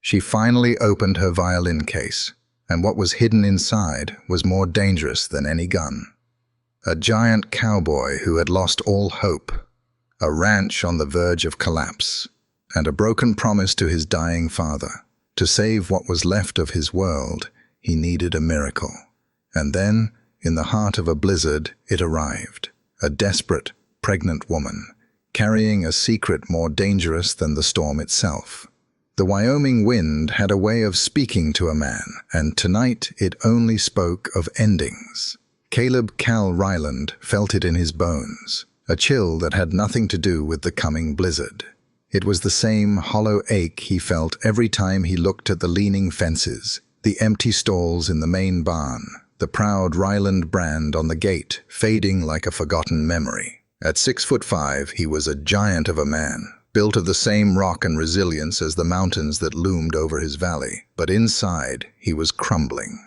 She finally opened her violin case, and what was hidden inside was more dangerous than any gun. A giant cowboy who had lost all hope, a ranch on the verge of collapse, and a broken promise to his dying father. To save what was left of his world, he needed a miracle. And then, in the heart of a blizzard, it arrived. A desperate, pregnant woman, carrying a secret more dangerous than the storm itself. The Wyoming wind had a way of speaking to a man, and tonight it only spoke of endings. Caleb Cal Ryland felt it in his bones, a chill that had nothing to do with the coming blizzard. It was the same hollow ache he felt every time he looked at the leaning fences, the empty stalls in the main barn, the proud Ryland brand on the gate fading like a forgotten memory. At 6'5", he was a giant of a man, built of the same rock and resilience as the mountains that loomed over his valley, but inside he was crumbling.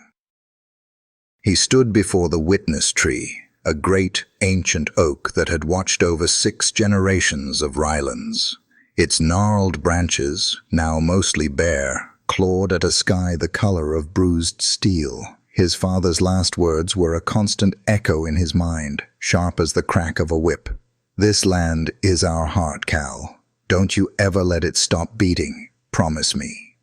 He stood before the witness tree, a great ancient oak that had watched over 6 generations of Rylands. Its gnarled branches, now mostly bare, clawed at a sky the color of bruised steel. His father's last words were a constant echo in his mind, sharp as the crack of a whip. "This land is our heart, Cal. Don't you ever let it stop beating. Promise me."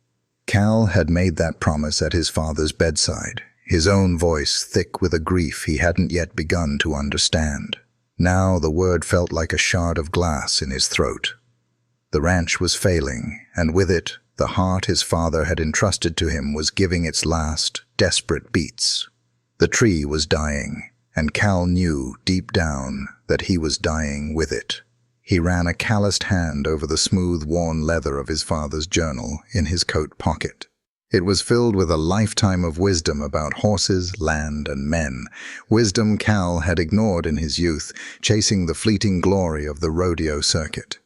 Cal had made that promise at his father's bedside, his own voice thick with a grief he hadn't yet begun to understand. Now the word felt like a shard of glass in his throat. The ranch was failing, and with it, the heart his father had entrusted to him was giving its last, desperate beats. The tree was dying, and Cal knew, deep down, that he was dying with it. He ran a calloused hand over the smooth, worn leather of his father's journal in his coat pocket. It was filled with a lifetime of wisdom about horses, land, and men, wisdom Cal had ignored in his youth, chasing the fleeting glory of the rodeo circuit.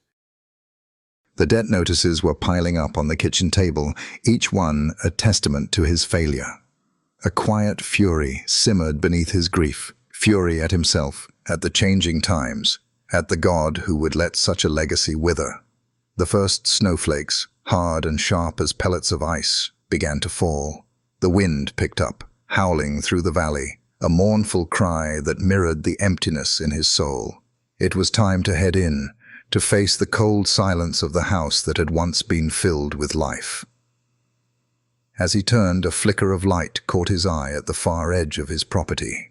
The debt notices were piling up on the kitchen table, each one a testament to his failure. A quiet fury simmered beneath his grief, fury at himself, at the changing times, at the God who would let such a legacy wither. The first snowflakes, hard and sharp as pellets of ice, began to fall. The wind picked up, howling through the valley, a mournful cry that mirrored the emptiness in his soul. It was time to head in, to face the cold silence of the house that had once been filled with life. As he turned, a flicker of light caught his eye at the far edge of his property.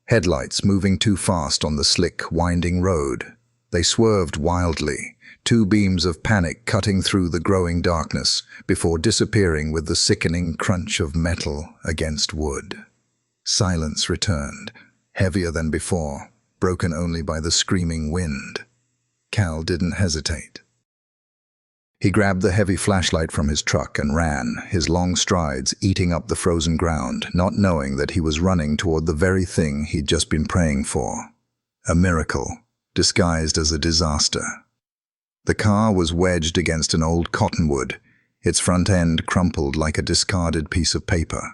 Headlights moving too fast on the slick, winding road. They swerved wildly, 2 beams of panic cutting through the growing darkness before disappearing with the sickening crunch of metal against wood. Silence returned, heavier than before, broken only by the screaming wind. Cal didn't hesitate. He grabbed the heavy flashlight from his truck and ran, his long strides eating up the frozen ground, not knowing that he was running toward the very thing he'd just been praying for. A miracle, disguised as a disaster. The car was wedged against an old cottonwood, its front end crumpled like a discarded piece of paper.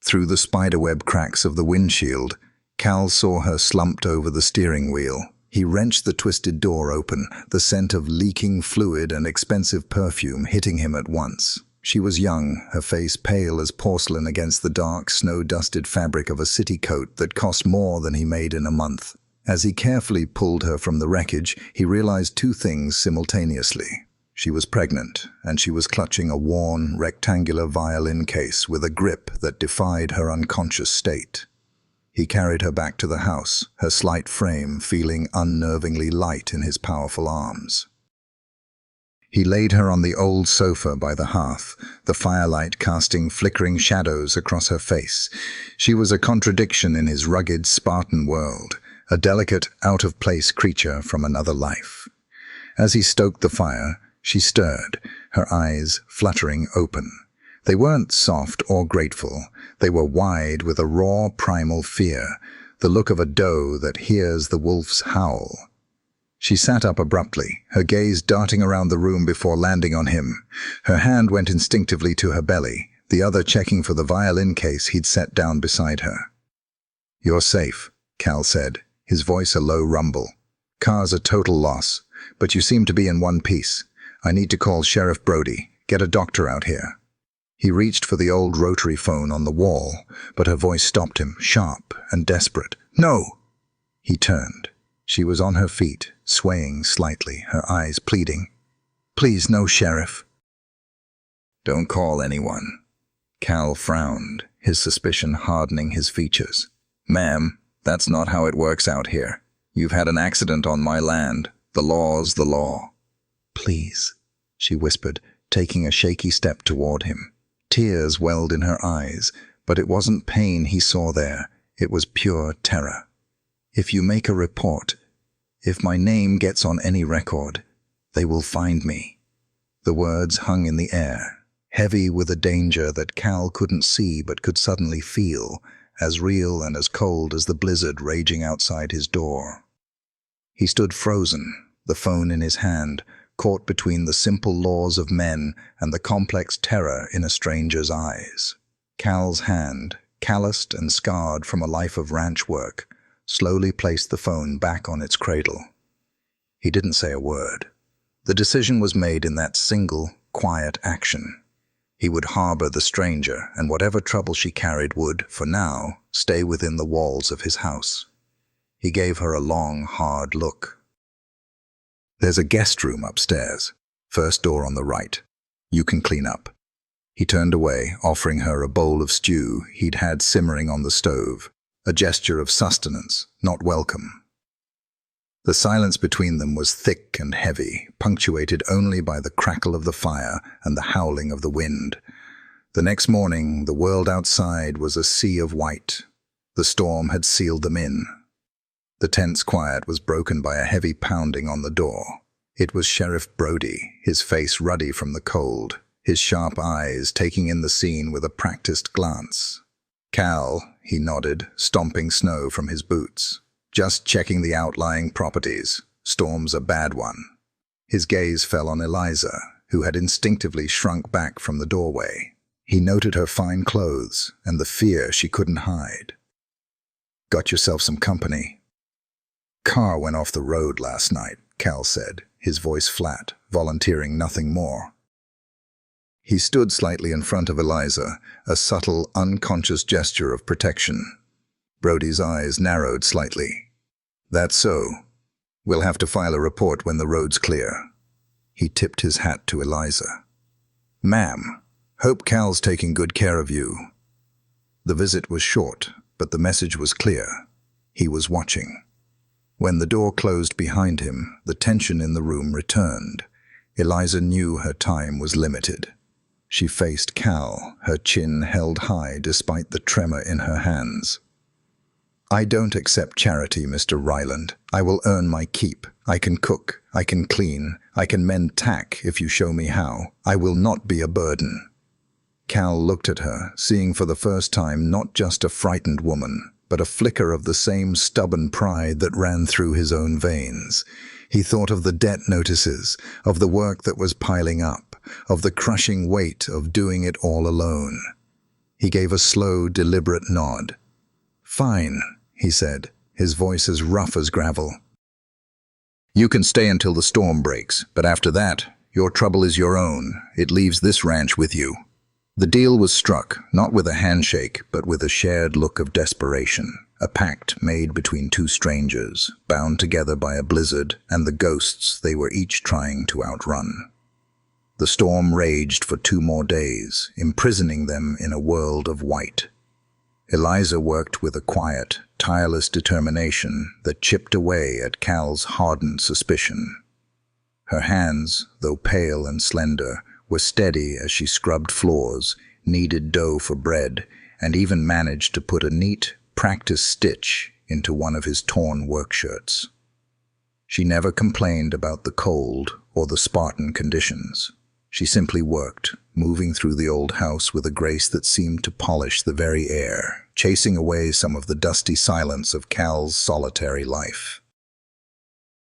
Through the spiderweb cracks of the windshield, Cal saw her slumped over the steering wheel. He wrenched the twisted door open, the scent of leaking fluid and expensive perfume hitting him at once. She was young, her face pale as porcelain against the dark, snow-dusted fabric of a city coat that cost more than he made in a month. As he carefully pulled her from the wreckage, he realized 2 things simultaneously. She was pregnant, and she was clutching a worn, rectangular violin case with a grip that defied her unconscious state. He carried her back to the house, her slight frame feeling unnervingly light in his powerful arms. He laid her on the old sofa by the hearth, the firelight casting flickering shadows across her face. She was a contradiction in his rugged Spartan world, a delicate, out-of-place creature from another life. As he stoked the fire, she stirred, her eyes fluttering open. They weren't soft or grateful. They were wide with a raw, primal fear, the look of a doe that hears the wolf's howl. She sat up abruptly, her gaze darting around the room before landing on him. Her hand went instinctively to her belly, the other checking for the violin case he'd set down beside her. "You're safe," Cal said, his voice a low rumble. "Car's a total loss, but you seem to be in one piece. I need to call Sheriff Brody. Get a doctor out here." He reached for the old rotary phone on the wall, but her voice stopped him, sharp and desperate. "No!" He turned. She was on her feet, swaying slightly, her eyes pleading. "Please, no, Sheriff." "Don't call anyone." Cal frowned, his suspicion hardening his features. "Ma'am, that's not how it works out here. You've had an accident on my land. The law's the law." "Please," she whispered, taking a shaky step toward him. Tears welled in her eyes, but it wasn't pain he saw there. It was pure terror. "If you make a report, if my name gets on any record, they will find me." The words hung in the air, heavy with a danger that Cal couldn't see but could suddenly feel, as real and as cold as the blizzard raging outside his door. He stood frozen, the phone in his hand, caught between the simple laws of men and the complex terror in a stranger's eyes. Cal's hand, calloused and scarred from a life of ranch work, slowly placed the phone back on its cradle. He didn't say a word. The decision was made in that single, quiet action. He would harbor the stranger, and whatever trouble she carried would, for now, stay within the walls of his house. He gave her a long, hard look. "There's a guest room upstairs. First door on the right. You can clean up." He turned away, offering her a bowl of stew he'd had simmering on the stove, a gesture of sustenance, not welcome. The silence between them was thick and heavy, punctuated only by the crackle of the fire and the howling of the wind. The next morning, the world outside was a sea of white. The storm had sealed them in. The tense quiet was broken by a heavy pounding on the door. It was Sheriff Brody, his face ruddy from the cold, his sharp eyes taking in the scene with a practiced glance. "Cal," he nodded, stomping snow from his boots. "Just checking the outlying properties. Storm's a bad one." His gaze fell on Eliza, who had instinctively shrunk back from the doorway. He noted her fine clothes and the fear she couldn't hide. "Got yourself some company." "Car went off the road last night," Cal said, his voice flat, volunteering nothing more. He stood slightly in front of Eliza, a subtle, unconscious gesture of protection. Brody's eyes narrowed slightly. "That's so. We'll have to file a report when the road's clear." He tipped his hat to Eliza. "Ma'am, hope Cal's taking good care of you." The visit was short, but the message was clear. He was watching. When the door closed behind him, the tension in the room returned. Eliza knew her time was limited. She faced Cal, her chin held high despite the tremor in her hands. "I don't accept charity, Mr. Ryland. I will earn my keep. I can cook, I can clean, I can mend tack if you show me how. I will not be a burden." Cal looked at her, seeing for the first time not just a frightened woman, but a flicker of the same stubborn pride that ran through his own veins. He thought of the debt notices, of the work that was piling up, of the crushing weight of doing it all alone. He gave a slow, deliberate nod. "Fine," he said, his voice as rough as gravel. "You can stay until the storm breaks, but after that, your trouble is your own. It leaves this ranch with you." The deal was struck, not with a handshake, but with a shared look of desperation, a pact made between two strangers, bound together by a blizzard and the ghosts they were each trying to outrun. The storm raged for 2 more days, imprisoning them in a world of white. Eliza worked with a quiet, tireless determination that chipped away at Cal's hardened suspicion. Her hands, though pale and slender, were steady as she scrubbed floors, kneaded dough for bread, and even managed to put a neat, practiced stitch into one of his torn work shirts. She never complained about the cold or the Spartan conditions. She simply worked, moving through the old house with a grace that seemed to polish the very air, chasing away some of the dusty silence of Cal's solitary life.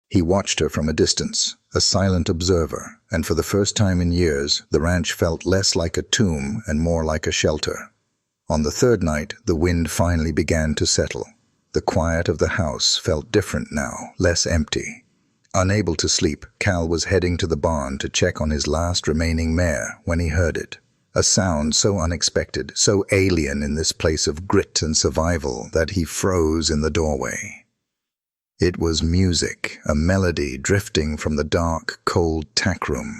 He watched her from a distance, a silent observer, and for the first time in years, the ranch felt less like a tomb and more like a shelter. On the 3rd night, the wind finally began to settle. The quiet of the house felt different now, less empty. Unable to sleep, Cal was heading to the barn to check on his last remaining mare when he heard it. A sound so unexpected, so alien in this place of grit and survival that he froze in the doorway. It was music, a melody drifting from the dark, cold tack room.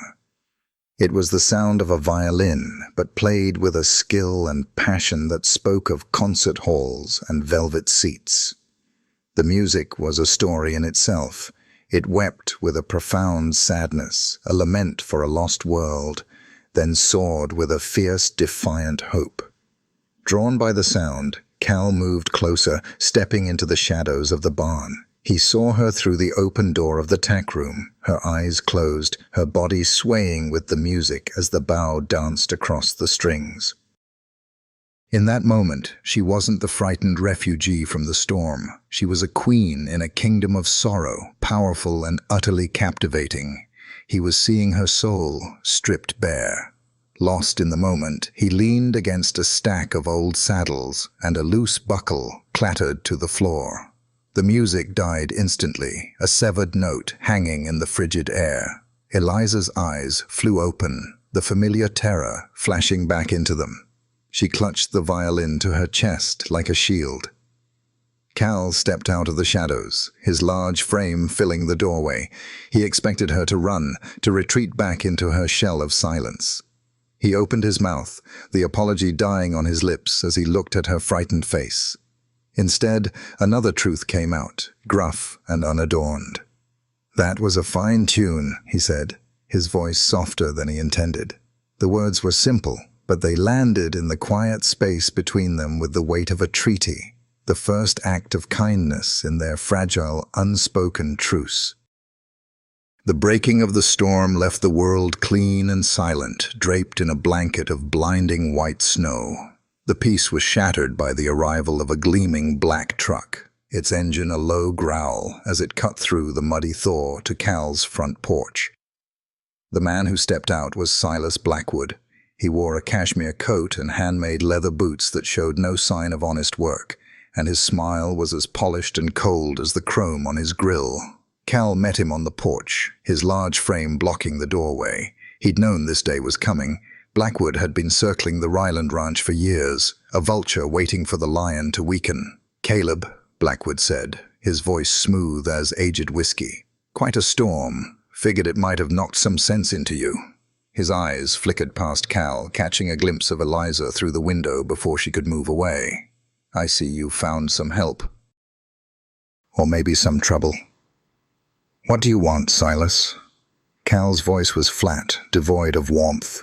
It was the sound of a violin, but played with a skill and passion that spoke of concert halls and velvet seats. The music was a story in itself. It wept with a profound sadness, a lament for a lost world, then soared with a fierce, defiant hope. Drawn by the sound, Cal moved closer, stepping into the shadows of the barn. He saw her through the open door of the tack room, her eyes closed, her body swaying with the music as the bow danced across the strings. In that moment, she wasn't the frightened refugee from the storm. She was a queen in a kingdom of sorrow, powerful and utterly captivating. He was seeing her soul stripped bare. Lost in the moment, he leaned against a stack of old saddles, and a loose buckle clattered to the floor. The music died instantly, a severed note hanging in the frigid air. Eliza's eyes flew open, the familiar terror flashing back into them. She clutched the violin to her chest like a shield. Cal stepped out of the shadows, his large frame filling the doorway. He expected her to run, to retreat back into her shell of silence. He opened his mouth, the apology dying on his lips as he looked at her frightened face. Instead, another truth came out, gruff and unadorned. "That was a fine tune," he said, his voice softer than he intended. The words were simple, but they landed in the quiet space between them with the weight of a treaty, the first act of kindness in their fragile, unspoken truce. The breaking of the storm left the world clean and silent, draped in a blanket of blinding white snow. The peace was shattered by the arrival of a gleaming black truck, its engine a low growl as it cut through the muddy thaw to Cal's front porch. The man who stepped out was Silas Blackwood. He wore a cashmere coat and handmade leather boots that showed no sign of honest work, and his smile was as polished and cold as the chrome on his grill. Cal met him on the porch, his large frame blocking the doorway. He'd known this day was coming. Blackwood had been circling the Ryland ranch for years, a vulture waiting for the lion to weaken. "Caleb," Blackwood said, his voice smooth as aged whiskey. "Quite a storm. Figured it might have knocked some sense into you." His eyes flickered past Cal, catching a glimpse of Eliza through the window before she could move away. "I see you found some help. Or maybe some trouble." "What do you want, Silas?" Cal's voice was flat, devoid of warmth.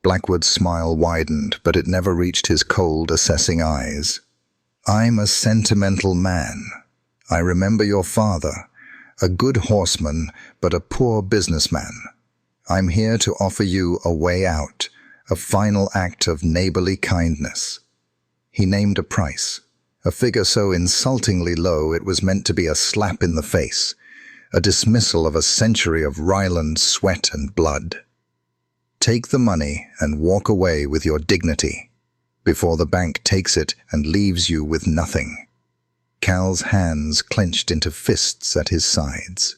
Blackwood's smile widened, but it never reached his cold, assessing eyes. "I'm a sentimental man. I remember your father, a good horseman, but a poor businessman. I'm here to offer you a way out, a final act of neighborly kindness." He named a price, a figure so insultingly low it was meant to be a slap in the face, a dismissal of a century of Ryland sweat and blood. "Take the money and walk away with your dignity, before the bank takes it and leaves you with nothing." Cal's hands clenched into fists at his sides.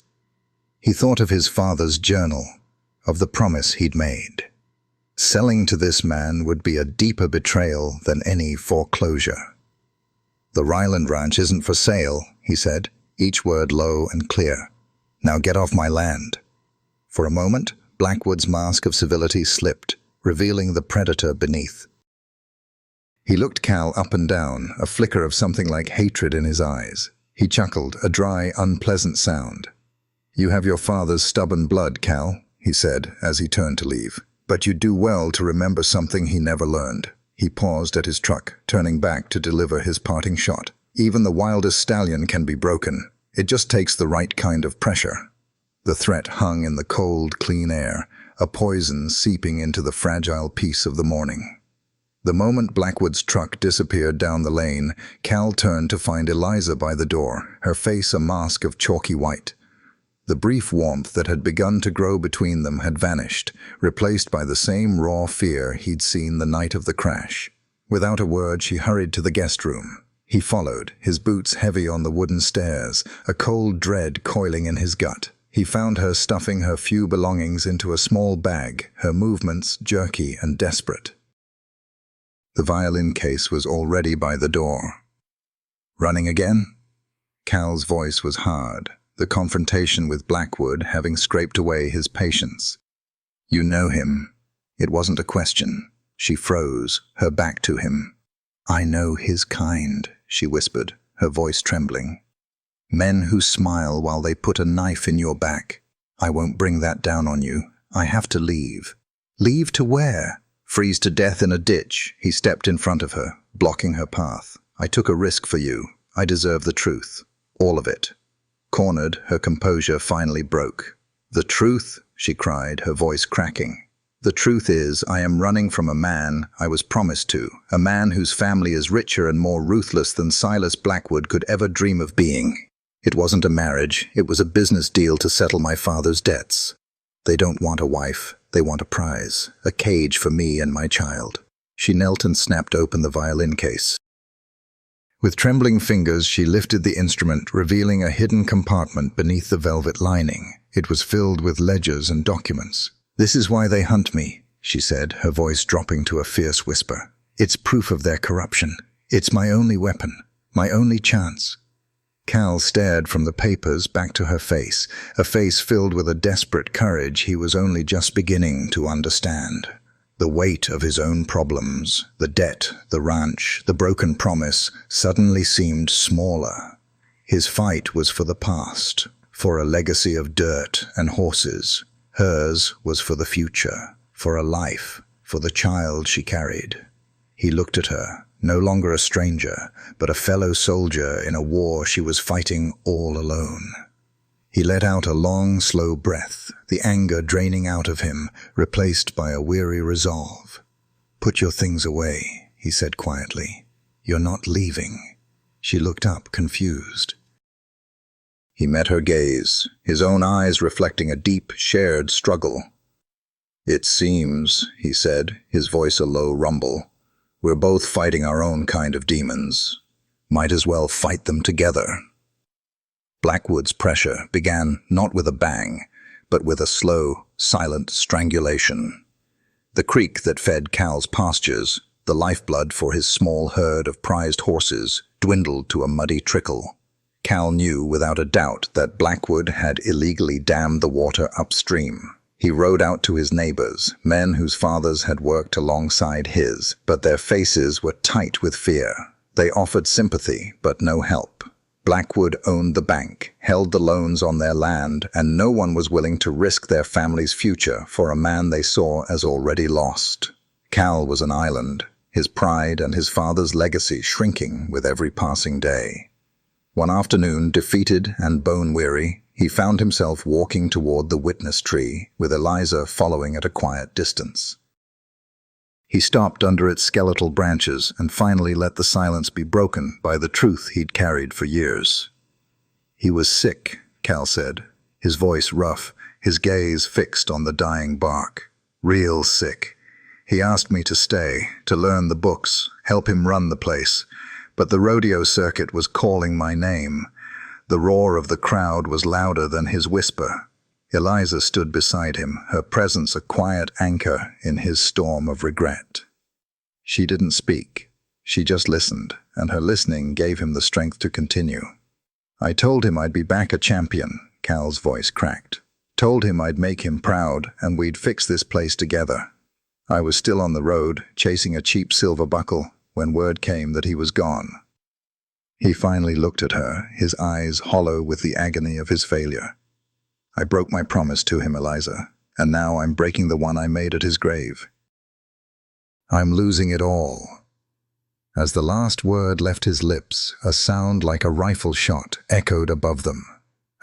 He thought of his father's journal, of the promise he'd made. Selling to this man would be a deeper betrayal than any foreclosure. "The Ryland ranch isn't for sale," he said, each word low and clear. "Now get off my land." For a moment, Blackwood's mask of civility slipped, revealing the predator beneath. He looked Cal up and down, a flicker of something like hatred in his eyes. He chuckled, a dry, unpleasant sound. "You have your father's stubborn blood, Cal," he said as he turned to leave. "But you do well to remember something he never learned." He paused at his truck, turning back to deliver his parting shot. "Even the wildest stallion can be broken. It just takes the right kind of pressure." The threat hung in the cold, clean air, a poison seeping into the fragile peace of the morning. The moment Blackwood's truck disappeared down the lane, Cal turned to find Eliza by the door, her face a mask of chalky white. The brief warmth that had begun to grow between them had vanished, replaced by the same raw fear he'd seen the night of the crash. Without a word, she hurried to the guest room. He followed, his boots heavy on the wooden stairs, a cold dread coiling in his gut. He found her stuffing her few belongings into a small bag, her movements jerky and desperate. The violin case was already by the door. "Running again?" Cal's voice was hard, the confrontation with Blackwood having scraped away his patience. "You know him." It wasn't a question. She froze, her back to him. "I know his kind," she whispered, her voice trembling. "Men who smile while they put a knife in your back. I won't bring that down on you. I have to leave." "Leave to where?" "Freeze to death in a ditch." He stepped in front of her, blocking her path. "I took a risk for you. I deserve the truth. All of it." Cornered, her composure finally broke. "The truth?" she cried, her voice cracking. "The truth is, I am running from a man I was promised to, a man whose family is richer and more ruthless than Silas Blackwood could ever dream of being. It wasn't a marriage, it was a business deal to settle my father's debts. They don't want a wife, they want a prize, a cage for me and my child." She knelt and snapped open the violin case. With trembling fingers, she lifted the instrument, revealing a hidden compartment beneath the velvet lining. It was filled with ledgers and documents. "This is why they hunt me," she said, her voice dropping to a fierce whisper. "It's proof of their corruption. It's my only weapon, my only chance." Cal stared from the papers back to her face, a face filled with a desperate courage he was only just beginning to understand. The weight of his own problems, the debt, the ranch, the broken promise, suddenly seemed smaller. His fight was for the past, for a legacy of dirt and horses. Hers was for the future, for a life, for the child she carried. He looked at her, no longer a stranger, but a fellow soldier in a war she was fighting all alone. He let out a long, slow breath, the anger draining out of him, replaced by a weary resolve. "Put your things away," he said quietly. "You're not leaving." She looked up, confused. He met her gaze, his own eyes reflecting a deep, shared struggle. "It seems," he said, his voice a low rumble, "we're both fighting our own kind of demons. Might as well fight them together." Blackwood's pressure began not with a bang, but with a slow, silent strangulation. The creek that fed Cal's pastures, the lifeblood for his small herd of prized horses, dwindled to a muddy trickle. Cal knew without a doubt that Blackwood had illegally dammed the water upstream. He rode out to his neighbors, men whose fathers had worked alongside his, but their faces were tight with fear. They offered sympathy, but no help. Blackwood owned the bank, held the loans on their land, and no one was willing to risk their family's future for a man they saw as already lost. Cal was an island, his pride and his father's legacy shrinking with every passing day. One afternoon, defeated and bone-weary, he found himself walking toward the witness tree, with Eliza following at a quiet distance. He stopped under its skeletal branches and finally let the silence be broken by the truth he'd carried for years. "He was sick," Cal said, his voice rough, his gaze fixed on the dying bark. "Real sick. He asked me to stay, to learn the books, help him run the place, but the rodeo circuit was calling my name. The roar of the crowd was louder than his whisper." Eliza stood beside him, her presence a quiet anchor in his storm of regret. She didn't speak. She just listened, and her listening gave him the strength to continue. "I told him I'd be back a champion," Cal's voice cracked. "Told him I'd make him proud, and we'd fix this place together. I was still on the road, chasing a cheap silver buckle, when word came that he was gone." He finally looked at her, his eyes hollow with the agony of his failure. "I broke my promise to him, Eliza, and now I'm breaking the one I made at his grave. I'm losing it all." As the last word left his lips, a sound like a rifle shot echoed above them.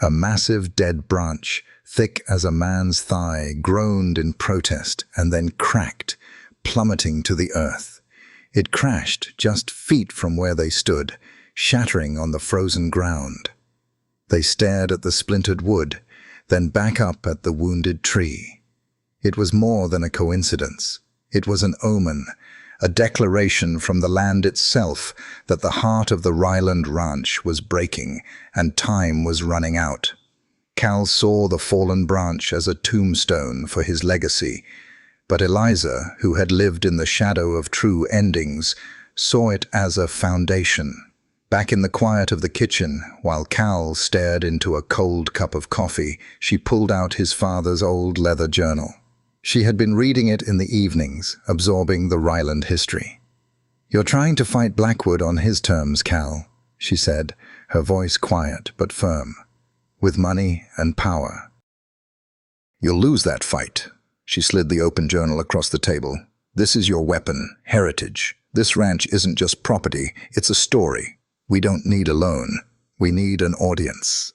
A massive dead branch, thick as a man's thigh, groaned in protest and then cracked, plummeting to the earth. It crashed just feet from where they stood, shattering on the frozen ground. They stared at the splintered wood, then back up at the wounded tree. It was more than a coincidence. It was an omen, a declaration from the land itself that the heart of the Ryland Ranch was breaking and time was running out. Cal saw the fallen branch as a tombstone for his legacy, but Eliza, who had lived in the shadow of true endings, saw it as a foundation. Back in the quiet of the kitchen, while Cal stared into a cold cup of coffee, she pulled out his father's old leather journal. She had been reading it in the evenings, absorbing the Ryland history. "You're trying to fight Blackwood on his terms, Cal," she said, her voice quiet but firm. "With money and power. You'll lose that fight." She slid the open journal across the table. "This is your weapon, heritage. This ranch isn't just property, it's a story. We don't need a loan. We need an audience."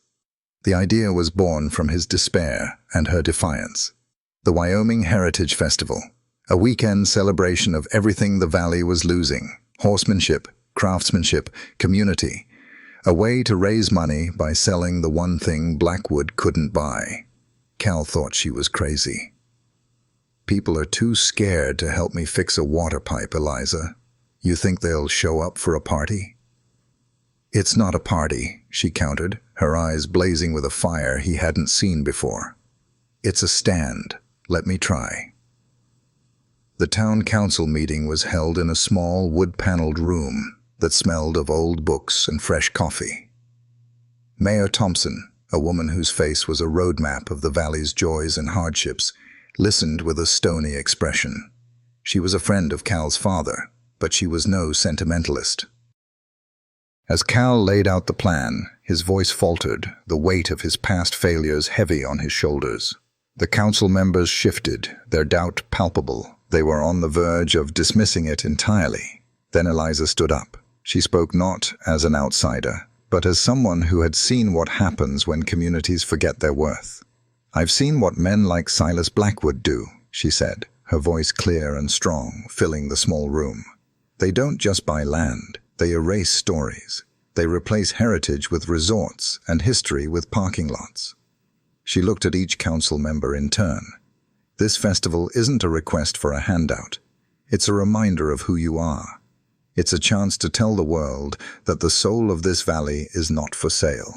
The idea was born from his despair and her defiance. The Wyoming Heritage Festival, a weekend celebration of everything the valley was losing: horsemanship, craftsmanship, community. A way to raise money by selling the one thing Blackwood couldn't buy. Cal thought she was crazy. "People are too scared to help me fix a water pipe, Eliza. You think they'll show up for a party?" "It's not a party," she countered, her eyes blazing with a fire he hadn't seen before. "It's a stand. Let me try." The town council meeting was held in a small wood-paneled room that smelled of old books and fresh coffee. Mayor Thompson, a woman whose face was a roadmap of the valley's joys and hardships, listened with a stony expression. She was a friend of Cal's father, but she was no sentimentalist. As Cal laid out the plan, his voice faltered, the weight of his past failures heavy on his shoulders. The council members shifted, their doubt palpable. They were on the verge of dismissing it entirely. Then Eliza stood up. She spoke not as an outsider, but as someone who had seen what happens when communities forget their worth. "I've seen what men like Silas Blackwood do," she said, her voice clear and strong, filling the small room. "They don't just buy land. They erase stories. They replace heritage with resorts and history with parking lots." She looked at each council member in turn. "This festival isn't a request for a handout. It's a reminder of who you are. It's a chance to tell the world that the soul of this valley is not for sale."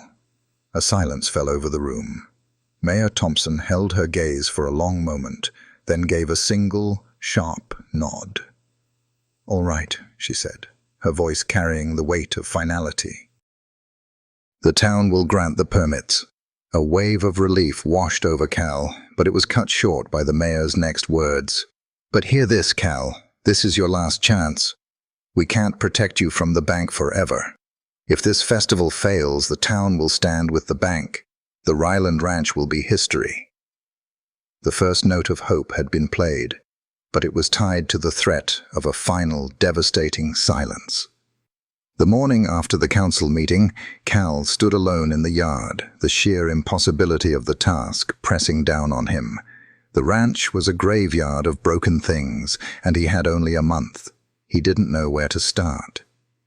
A silence fell over the room. Mayor Thompson held her gaze for a long moment, then gave a single, sharp nod. "All right," she said, her voice carrying the weight of finality. "The town will grant the permits." A wave of relief washed over Cal, but it was cut short by the mayor's next words. "But hear this, Cal. This is your last chance. We can't protect you from the bank forever. If this festival fails, the town will stand with the bank. The Ryland Ranch will be history." The first note of hope had been played, but it was tied to the threat of a final, devastating silence. The morning after the council meeting, Cal stood alone in the yard, the sheer impossibility of the task pressing down on him. The ranch was a graveyard of broken things, and he had only a month. He didn't know where to start.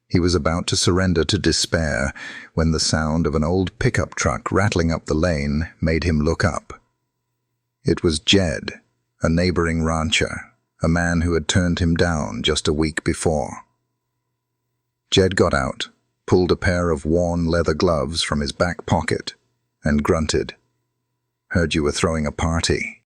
He was about to surrender to despair when the sound of an old pickup truck rattling up the lane made him look up. It was Jed, a neighboring rancher, a man who had turned him down just a week before. Jed got out, pulled a pair of worn leather gloves from his back pocket, and grunted. "Heard you were throwing a party.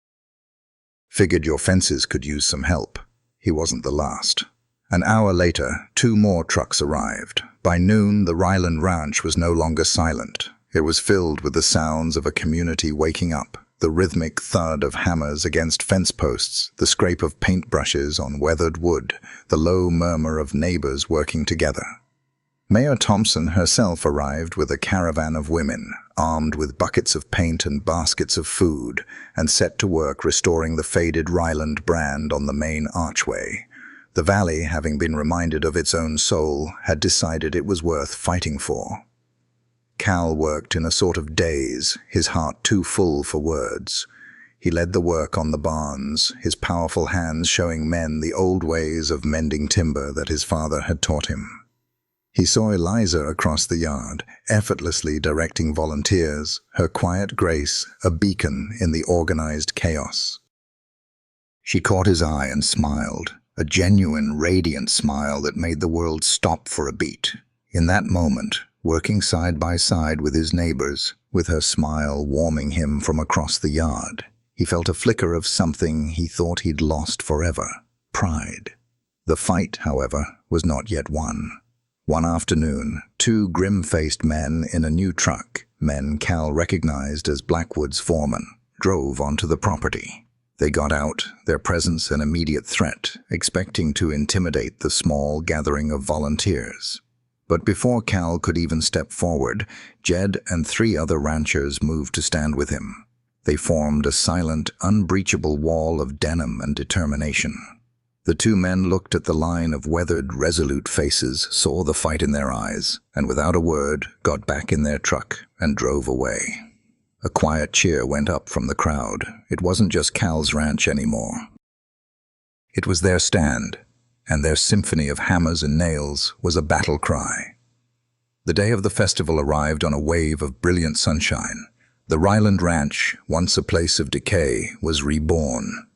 Figured your fences could use some help." He wasn't the last. An hour later, 2 more trucks arrived. By noon, the Ryland Ranch was no longer silent. It was filled with the sounds of a community waking up, the rhythmic thud of hammers against fence posts, the scrape of paintbrushes on weathered wood, the low murmur of neighbors working together. Mayor Thompson herself arrived with a caravan of women, armed with buckets of paint and baskets of food, and set to work restoring the faded Ryland brand on the main archway. The valley, having been reminded of its own soul, had decided it was worth fighting for. Cal worked in a sort of daze, his heart too full for words. He led the work on the barns, his powerful hands showing men the old ways of mending timber that his father had taught him. He saw Eliza across the yard, effortlessly directing volunteers, her quiet grace a beacon in the organized chaos. She caught his eye and smiled, a genuine, radiant smile that made the world stop for a beat. In that moment, working side by side with his neighbors, with her smile warming him from across the yard. He felt a flicker of something he thought he'd lost forever: pride. The fight, however, was not yet won. One afternoon, two grim-faced men in a new truck, men Cal recognized as Blackwood's foreman, drove onto the property. They got out, their presence an immediate threat, expecting to intimidate the small gathering of volunteers. But before Cal could even step forward, Jed and 3 other ranchers moved to stand with him. They formed a silent, unbreachable wall of denim and determination. The 2 men looked at the line of weathered, resolute faces, saw the fight in their eyes, and without a word, got back in their truck and drove away. A quiet cheer went up from the crowd. It wasn't just Cal's ranch anymore. It was their stand, and their symphony of hammers and nails was a battle cry. The day of the festival arrived on a wave of brilliant sunshine. The Ryland Ranch, once a place of decay, was reborn.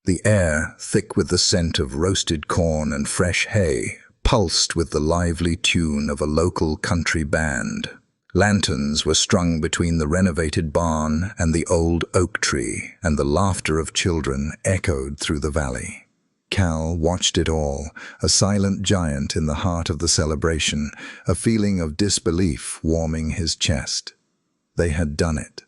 The air, thick with the scent of roasted corn and fresh hay, pulsed with the lively tune of a local country band. Lanterns were strung between the renovated barn and the old oak tree, and the laughter of children echoed through the valley. Cal watched it all, a silent giant in the heart of the celebration, a feeling of disbelief warming his chest. They had done it.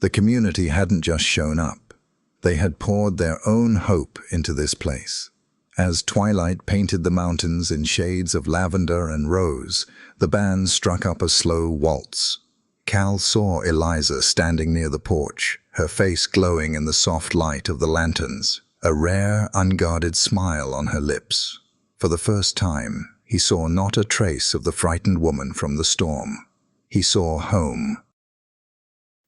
The community hadn't just shown up. They had poured their own hope into this place. As twilight painted the mountains in shades of lavender and rose, the band struck up a slow waltz. Cal saw Eliza standing near the porch, her face glowing in the soft light of the lanterns, a rare, unguarded smile on her lips. For the first time, he saw not a trace of the frightened woman from the storm. He saw home.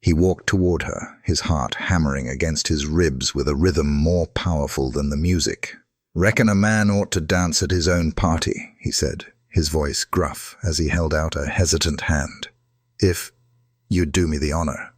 He walked toward her, his heart hammering against his ribs with a rhythm more powerful than the music. "Reckon a man ought to dance at his own party," he said, his voice gruff as he held out a hesitant hand. "If you'd do me the honor."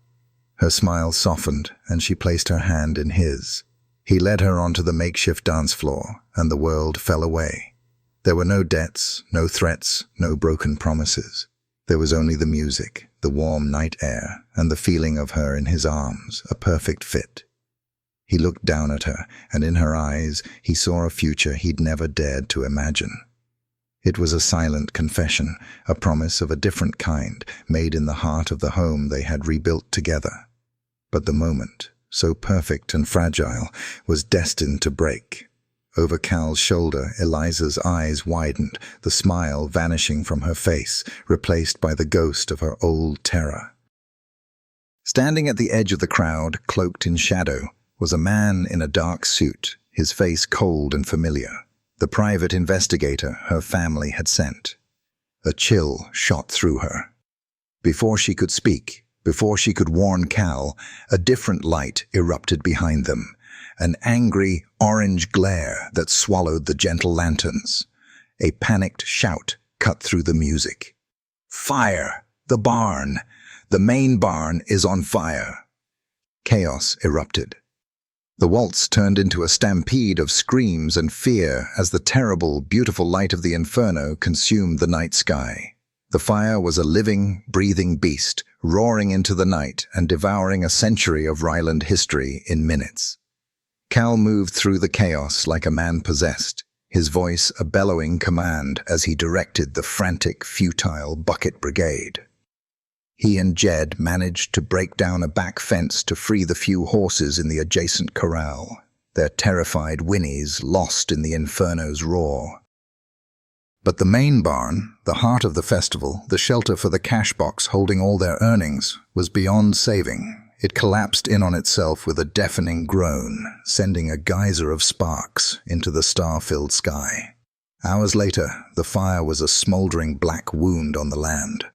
Her smile softened, and she placed her hand in his. He led her onto the makeshift dance floor, and the world fell away. There were no debts, no threats, no broken promises. There was only the music, the warm night air, and the feeling of her in his arms, a perfect fit. He looked down at her, and in her eyes he saw a future he'd never dared to imagine. It was a silent confession, a promise of a different kind, made in the heart of the home they had rebuilt together. But the moment, so perfect and fragile, was destined to break. Over Cal's shoulder, Eliza's eyes widened, the smile vanishing from her face, replaced by the ghost of her old terror. Standing at the edge of the crowd, cloaked in shadow, was a man in a dark suit, his face cold and familiar, the private investigator her family had sent. A chill shot through her. Before she could speak, before she could warn Cal, a different light erupted behind them, an angry, orange glare that swallowed the gentle lanterns. A panicked shout cut through the music. "Fire! The barn! The main barn is on fire!" Chaos erupted. The waltz turned into a stampede of screams and fear as the terrible, beautiful light of the inferno consumed the night sky. The fire was a living, breathing beast, roaring into the night and devouring a century of Ryland history in minutes. Cal moved through the chaos like a man possessed, his voice a bellowing command as he directed the frantic, futile bucket brigade. He and Jed managed to break down a back fence to free the few horses in the adjacent corral, their terrified whinnies lost in the inferno's roar. But the main barn, the heart of the festival, the shelter for the cash box holding all their earnings, was beyond saving. It collapsed in on itself with a deafening groan, sending a geyser of sparks into the star-filled sky. Hours later, the fire was a smoldering black wound on the land.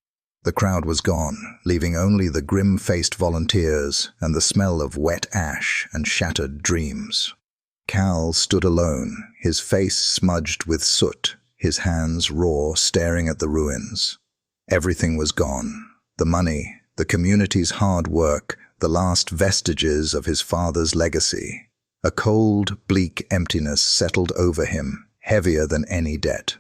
The crowd was gone, leaving only the grim-faced volunteers and the smell of wet ash and shattered dreams. Cal stood alone, his face smudged with soot, his hands raw, staring at the ruins. Everything was gone. The money, the community's hard work, the last vestiges of his father's legacy. A cold, bleak emptiness settled over him, heavier than any debt.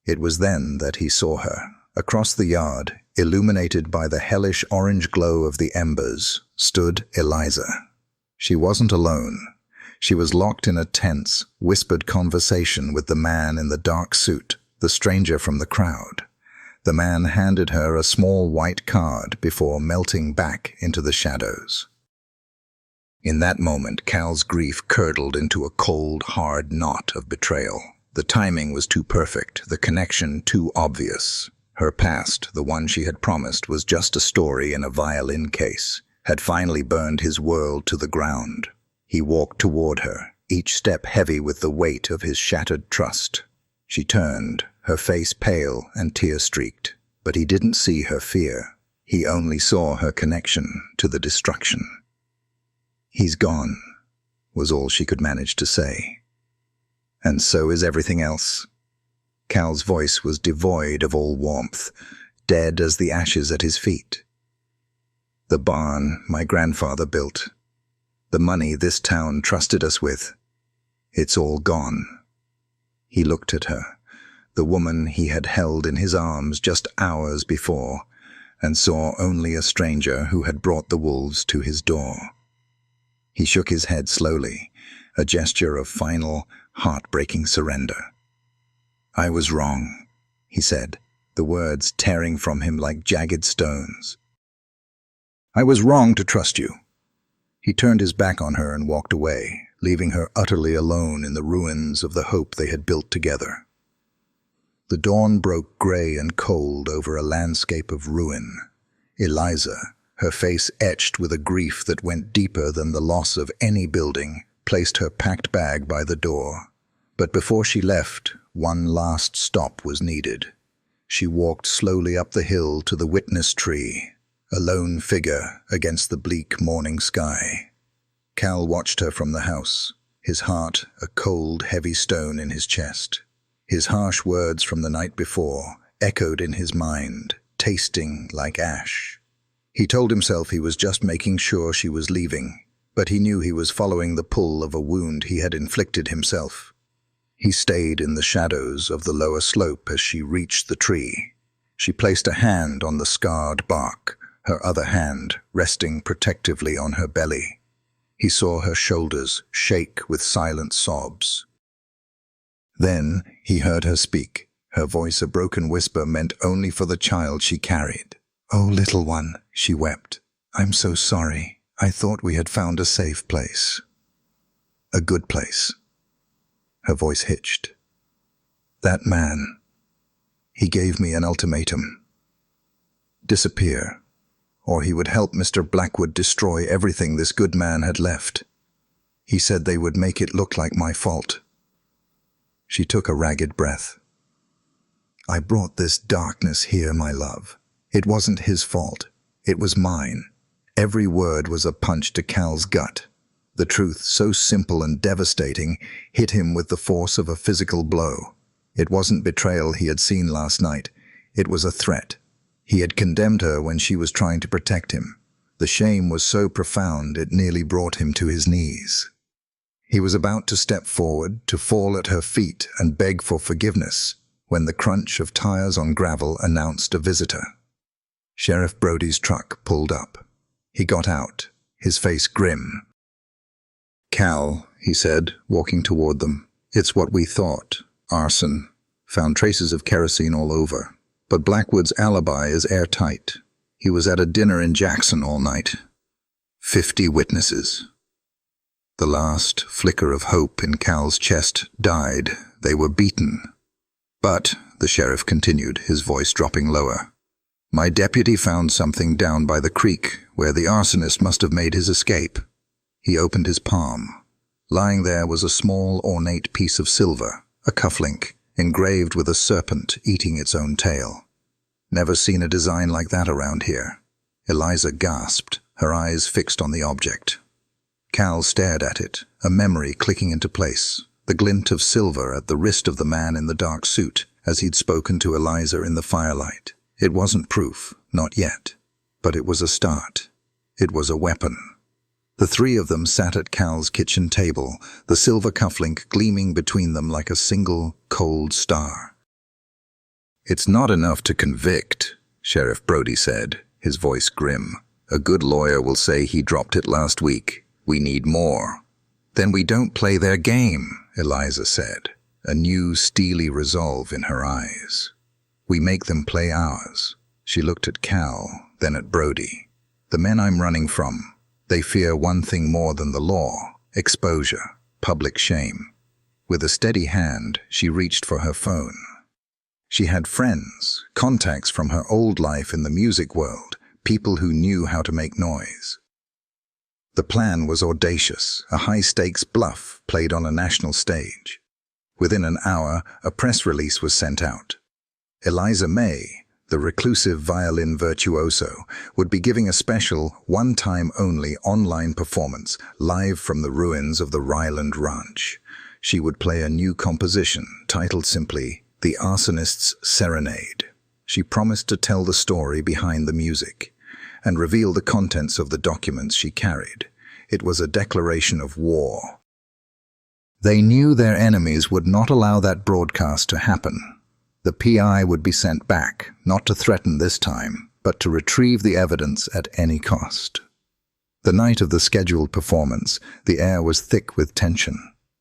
It was then that he saw her, Across the yard, illuminated by the hellish orange glow of the embers, stood Eliza. She wasn't alone. She was locked in a tense, whispered conversation with the man in the dark suit, the stranger from the crowd. The man handed her a small white card before melting back into the shadows. In that moment, Cal's grief curdled into a cold, hard knot of betrayal. The timing was too perfect, the connection too obvious. Her past, the one she had promised was just a story in a violin case, had finally burned his world to the ground. He walked toward her, each step heavy with the weight of his shattered trust. She turned, her face pale and tear-streaked, but he didn't see her fear. He only saw her connection to the destruction. "He's gone," was all she could manage to say. "And so is everything else." Cal's voice was devoid of all warmth, dead as the ashes at his feet. "The barn my grandfather built, the money this town trusted us with, it's all gone." He looked at her, the woman he had held in his arms just hours before, and saw only a stranger who had brought the wolves to his door. He shook his head slowly, a gesture of final, heartbreaking surrender. "I was wrong," he said, the words tearing from him like jagged stones. "I was wrong to trust you." He turned his back on her and walked away, leaving her utterly alone in the ruins of the hope they had built together. The dawn broke gray and cold over a landscape of ruin. Eliza, her face etched with a grief that went deeper than the loss of any building, placed her packed bag by the door. But before she left, one last stop was needed. She walked slowly up the hill to the witness tree, a lone figure against the bleak morning sky. Cal watched her from the house, his heart a cold, heavy stone in his chest. His harsh words from the night before echoed in his mind, tasting like ash. He told himself he was just making sure she was leaving, but he knew he was following the pull of a wound he had inflicted himself. He stayed in the shadows of the lower slope as she reached the tree. She placed a hand on the scarred bark, her other hand resting protectively on her belly. He saw her shoulders shake with silent sobs. Then he heard her speak, her voice a broken whisper meant only for the child she carried. "Oh, little one," she wept. "I'm so sorry. I thought we had found a safe place. A good place." Her voice hitched. "That man, he gave me an ultimatum. Disappear, or he would help Mr. Blackwood destroy everything this good man had left. He said they would make it look like my fault." She took a ragged breath. "I brought this darkness here, my love. It wasn't his fault. It was mine." Every word was a punch to Cal's gut. The truth, so simple and devastating, hit him with the force of a physical blow. It wasn't betrayal he had seen last night. It was a threat. He had condemned her when she was trying to protect him. The shame was so profound it nearly brought him to his knees. He was about to step forward, to fall at her feet and beg for forgiveness, when the crunch of tires on gravel announced a visitor. Sheriff Brody's truck pulled up. He got out, his face grim. "Cal," he said, walking toward them. "It's what we thought. Arson. Found traces of kerosene all over. But Blackwood's alibi is airtight. He was at a dinner in Jackson all night. 50 witnesses." The last flicker of hope in Cal's chest died. They were beaten. "But," the sheriff continued, his voice dropping lower, "my deputy found something down by the creek where the arsonist must have made his escape." He opened his palm. Lying there was a small, ornate piece of silver, a cufflink, engraved with a serpent eating its own tail. "Never seen a design like that around here." Eliza gasped, her eyes fixed on the object. Cal stared at it, a memory clicking into place, the glint of silver at the wrist of the man in the dark suit, as he'd spoken to Eliza in the firelight. It wasn't proof, not yet, but it was a start. It was a weapon. The three of them sat at Cal's kitchen table, the silver cufflink gleaming between them like a single, cold star. "It's not enough to convict," Sheriff Brody said, his voice grim. "A good lawyer will say he dropped it last week. We need more." "Then we don't play their game," Eliza said, a new steely resolve in her eyes. "We make them play ours." She looked at Cal, then at Brody. "The men I'm running from, they fear one thing more than the law: exposure, public shame." With a steady hand, she reached for her phone. She had friends, contacts from her old life in the music world, people who knew how to make noise. The plan was audacious, a high-stakes bluff played on a national stage. Within an hour, a press release was sent out. Eliza May, the reclusive violin virtuoso, would be giving a special, one-time-only online performance live from the ruins of the Ryland Ranch. She would play a new composition, titled simply "The Arsonist's Serenade." She promised to tell the story behind the music and reveal the contents of the documents she carried. It was a declaration of war. They knew their enemies would not allow that broadcast to happen. The PI would be sent back, not to threaten this time, but to retrieve the evidence at any cost. The night of the scheduled performance, the air was thick with tension.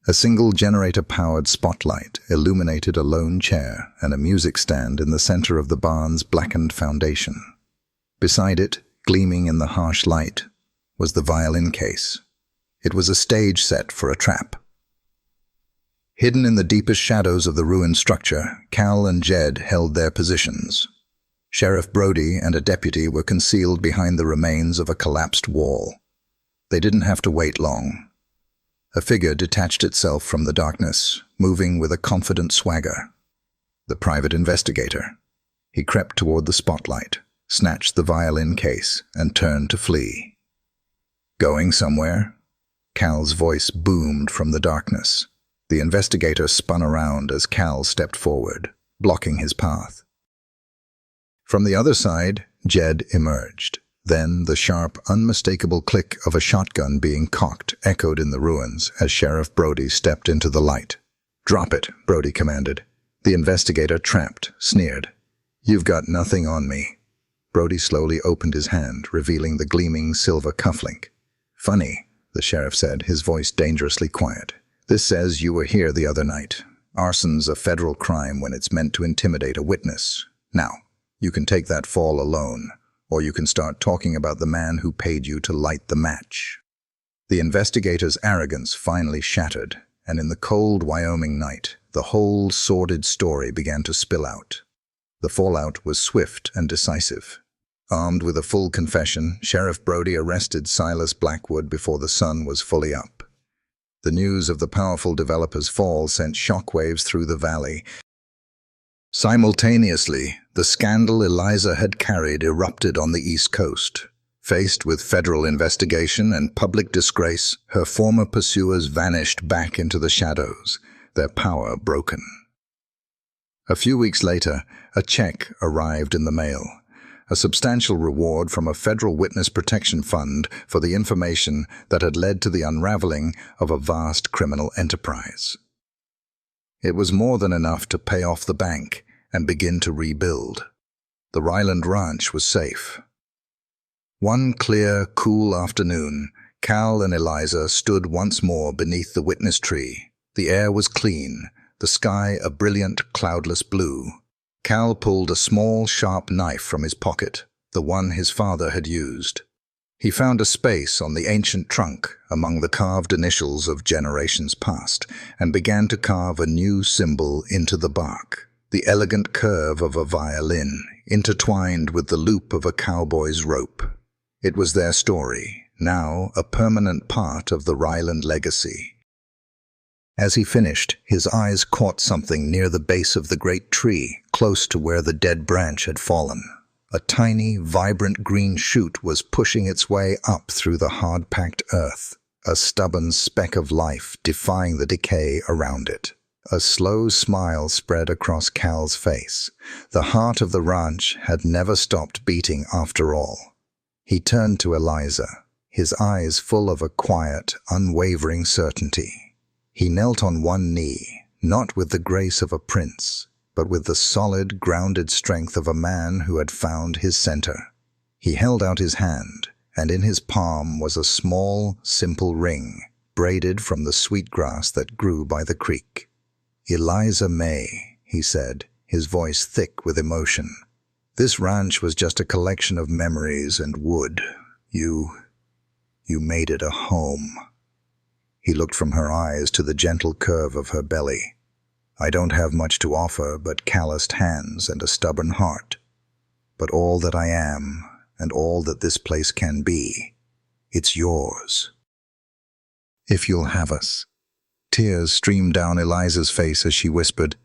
A single generator-powered spotlight illuminated a lone chair and a music stand in the center of the barn's blackened foundation. Beside it, gleaming in the harsh light, was the violin case. It was a stage set for a trap. Hidden in the deepest shadows of the ruined structure, Cal and Jed held their positions. Sheriff Brody and a deputy were concealed behind the remains of a collapsed wall. They didn't have to wait long. A figure detached itself from the darkness, moving with a confident swagger. The private investigator. He crept toward the spotlight, snatched the violin case, and turned to flee. "Going somewhere?" Cal's voice boomed from the darkness. The investigator spun around as Cal stepped forward, blocking his path. From the other side, Jed emerged. Then the sharp, unmistakable click of a shotgun being cocked echoed in the ruins as Sheriff Brody stepped into the light. "Drop it," Brody commanded. The investigator tramped, sneered. "You've got nothing on me." Brody slowly opened his hand, revealing the gleaming silver cufflink. "Funny," the sheriff said, his voice dangerously quiet. "This says you were here the other night. Arson's a federal crime when it's meant to intimidate a witness. Now, you can take that fall alone, or you can start talking about the man who paid you to light the match." The investigator's arrogance finally shattered, and in the cold Wyoming night, the whole sordid story began to spill out. The fallout was swift and decisive. Armed with a full confession, Sheriff Brody arrested Silas Blackwood before the sun was fully up. The news of the powerful developer's fall sent shockwaves through the valley. Simultaneously, the scandal Eliza had carried erupted on the East Coast. Faced with federal investigation and public disgrace, her former pursuers vanished back into the shadows, their power broken. A few weeks later, a check arrived in the mail, a substantial reward from a federal witness protection fund for the information that had led to the unraveling of a vast criminal enterprise. It was more than enough to pay off the bank and begin to rebuild. The Ryland Ranch was safe. One clear, cool afternoon, Cal and Eliza stood once more beneath the witness tree. The air was clean, the sky a brilliant, cloudless blue. Cal pulled a small, sharp knife from his pocket, the one his father had used. He found a space on the ancient trunk among the carved initials of generations past and began to carve a new symbol into the bark, the elegant curve of a violin, intertwined with the loop of a cowboy's rope. It was their story, now a permanent part of the Ryland legacy. As he finished, his eyes caught something near the base of the great tree, close to where the dead branch had fallen. A tiny, vibrant green shoot was pushing its way up through the hard-packed earth, a stubborn speck of life defying the decay around it. A slow smile spread across Cal's face. The heart of the ranch had never stopped beating after all. He turned to Eliza, his eyes full of a quiet, unwavering certainty. He knelt on one knee, not with the grace of a prince, but with the solid, grounded strength of a man who had found his center. He held out his hand, and in his palm was a small, simple ring, braided from the sweetgrass that grew by the creek. "Eliza May," he said, his voice thick with emotion. "This ranch was just a collection of memories and wood. You made it a home." He looked from her eyes to the gentle curve of her belly. "I don't have much to offer but calloused hands and a stubborn heart. But all that I am, and all that this place can be, it's yours. If you'll have us." Tears streamed down Eliza's face as she whispered,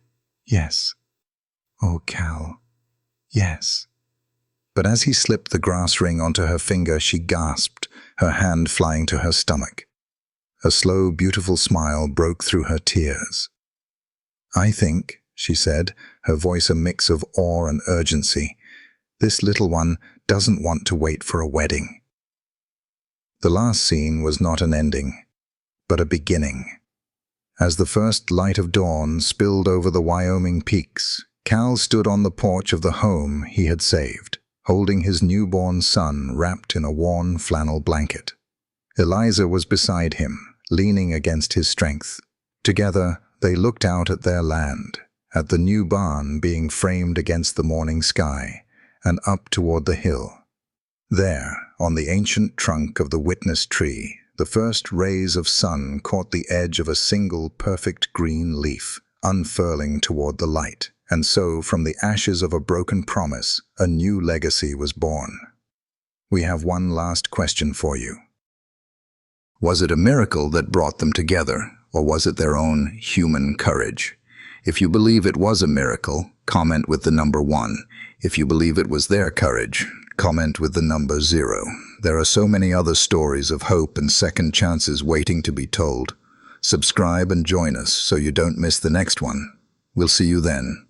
"Yes. Oh, Cal, yes." But as he slipped the grass ring onto her finger, she gasped, her hand flying to her stomach. A slow, beautiful smile broke through her tears. "I think," she said, her voice a mix of awe and urgency, "this little one doesn't want to wait for a wedding." The last scene was not an ending, but a beginning. As the first light of dawn spilled over the Wyoming peaks, Cal stood on the porch of the home he had saved, holding his newborn son wrapped in a worn flannel blanket. Eliza was beside him, leaning against his strength. Together, they looked out at their land, at the new barn being framed against the morning sky, and up toward the hill. There, on the ancient trunk of the witness tree, the first rays of sun caught the edge of a single perfect green leaf, unfurling toward the light, and so from the ashes of a broken promise, a new legacy was born. We have one last question for you. Was it a miracle that brought them together, or was it their own human courage? If you believe it was a miracle, comment with the number 1. If you believe it was their courage, comment with the number 0. There are so many other stories of hope and second chances waiting to be told. Subscribe and join us so you don't miss the next one. We'll see you then.